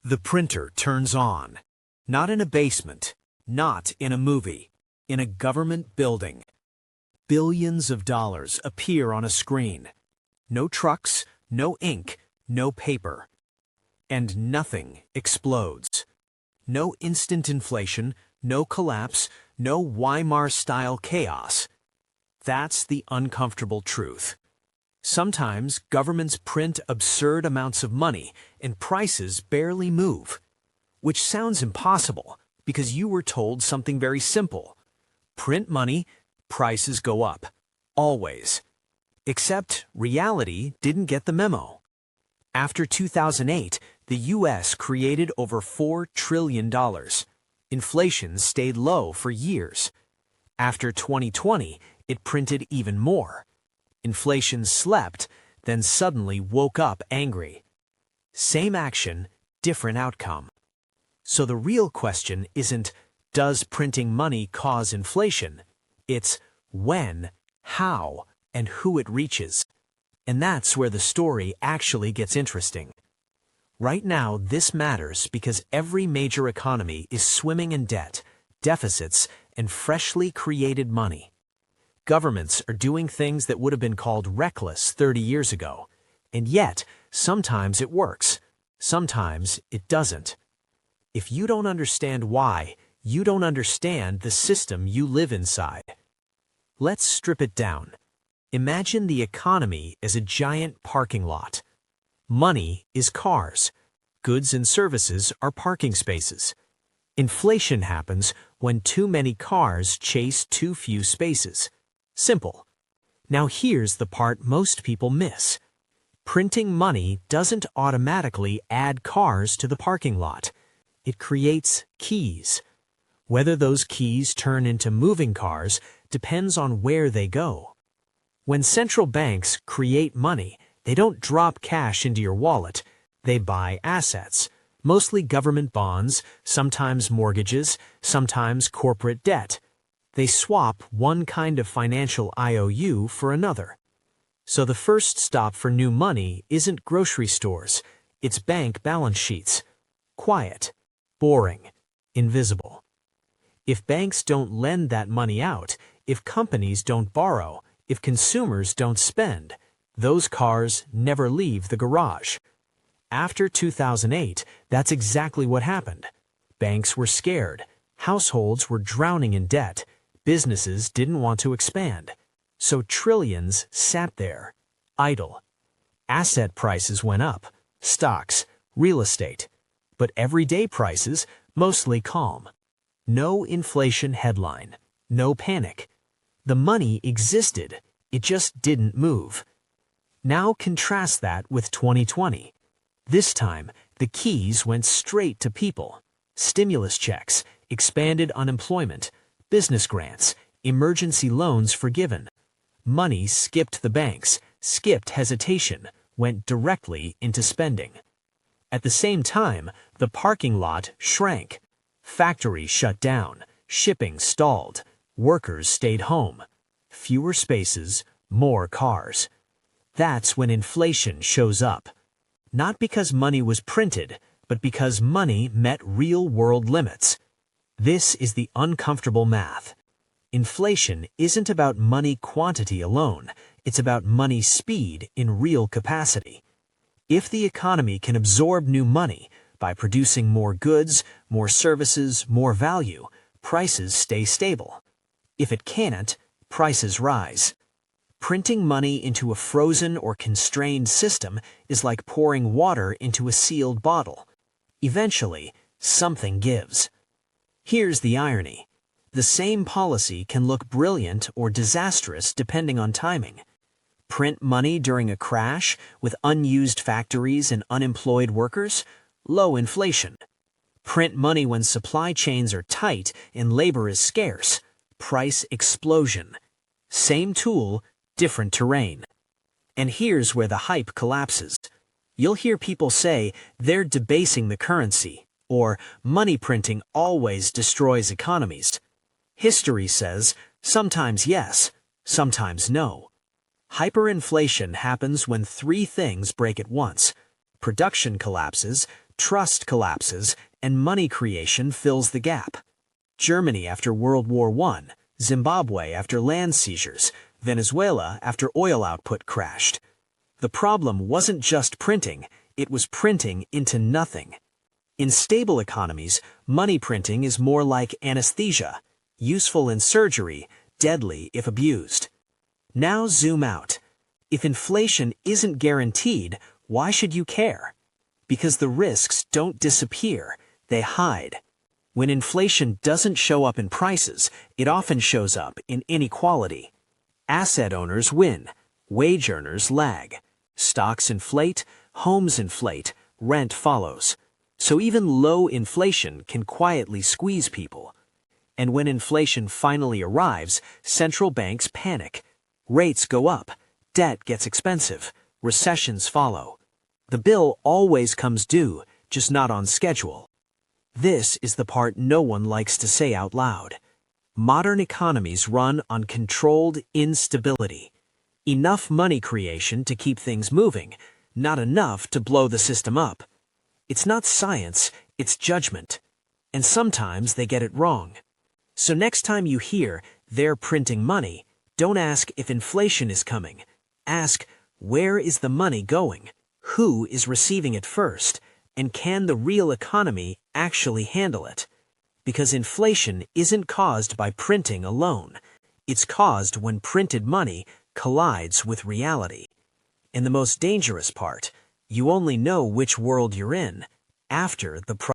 The printer turns on. Not in a basement, not in a movie, in a government building. Billions of dollars appear on a screen. No trucks, no ink, no paper. And nothing explodes. No instant inflation, no collapse, no Weimar-style chaos. That's the uncomfortable truth. Sometimes governments print absurd amounts of money and prices barely move. Which sounds impossible because you were told something very simple. Print money, prices go up. Always. Except reality didn't get the memo. After 2008, the U.S. created over $4 trillion. Inflation stayed low for years. After 2020, it printed even more. Inflation slept, then suddenly woke up angry. Same action, different outcome. So the real question isn't, does printing money cause inflation? It's when, how, and who it reaches. And that's where the story actually gets interesting. Right now, this matters because every major economy is swimming in debt, deficits, and freshly created money. Governments are doing things that would have been called reckless 30 years ago. And yet, sometimes it works. Sometimes it doesn't. If you don't understand why, you don't understand the system you live inside. Let's strip it down. Imagine the economy as a giant parking lot. Money is cars. Goods and services are parking spaces. Inflation happens when too many cars chase too few spaces. Simple. Now here's the part most people miss. Printing money doesn't automatically add cars to the parking lot. It creates keys. Whether those keys turn into moving cars depends on where they go. When central banks create money, they don't drop cash into your wallet. They buy assets, mostly government bonds, sometimes mortgages, sometimes corporate debt. They swap one kind of financial IOU for another. So the first stop for new money isn't grocery stores, it's bank balance sheets. Quiet, boring, invisible. If banks don't lend that money out, if companies don't borrow, if consumers don't spend, those cars never leave the garage. After 2008, that's exactly what happened. Banks were scared. Households were drowning in debt. Businesses didn't want to expand. So trillions sat there, idle. Asset prices went up, stocks, real estate. But everyday prices, mostly calm. No inflation headline, no panic. The money existed, it just didn't move. Now contrast that with 2020. This time, the keys went straight to people. Stimulus checks, expanded unemployment, business grants, emergency loans forgiven. Money skipped the banks, skipped hesitation, went directly into spending. At the same time, the parking lot shrank. Factories shut down, shipping stalled, workers stayed home. Fewer spaces, more cars. That's when inflation shows up. Not because money was printed, but because money met real-world limits. This is the uncomfortable math. Inflation isn't about money quantity alone, it's about money speed in real capacity. If the economy can absorb new money by producing more goods, more services, more value, prices stay stable. If it can't, prices rise. Printing money into a frozen or constrained system is like pouring water into a sealed bottle. Eventually, something gives. Here's the irony. The same policy can look brilliant or disastrous depending on timing. Print money during a crash with unused factories and unemployed workers? Low inflation. Print money when supply chains are tight and labor is scarce? Price explosion. Same tool, different terrain. And here's where the hype collapses. You'll hear people say they're debasing the currency, or money printing always destroys economies. History says sometimes yes, sometimes no. Hyperinflation happens when three things break at once. Production collapses, Trust collapses, and money creation fills the gap. Germany after World War I, Zimbabwe after land seizures, Venezuela after oil output crashed. The problem wasn't just printing, it was printing into nothing. In stable economies, money printing is more like anesthesia, useful in surgery, deadly if abused. Now zoom out. If inflation isn't guaranteed, why should you care? Because the risks don't disappear, they hide. When inflation doesn't show up in prices, it often shows up in inequality. Asset owners win, wage earners lag. Stocks inflate, homes inflate, rent follows. So even low inflation can quietly squeeze people. And when inflation finally arrives, central banks panic. Rates go up, debt gets expensive, recessions follow. The bill always comes due, just not on schedule. This is the part no one likes to say out loud. Modern economies run on controlled instability. Enough money creation to keep things moving, not enough to blow the system up. It's not science, it's judgment. And sometimes they get it wrong. So next time you hear they're printing money, don't ask if inflation is coming. Ask, where is the money going? Who is receiving it first? And can the real economy actually handle it? Because inflation isn't caused by printing alone. It's caused when printed money collides with reality. And the most dangerous part, you only know which world you're in after the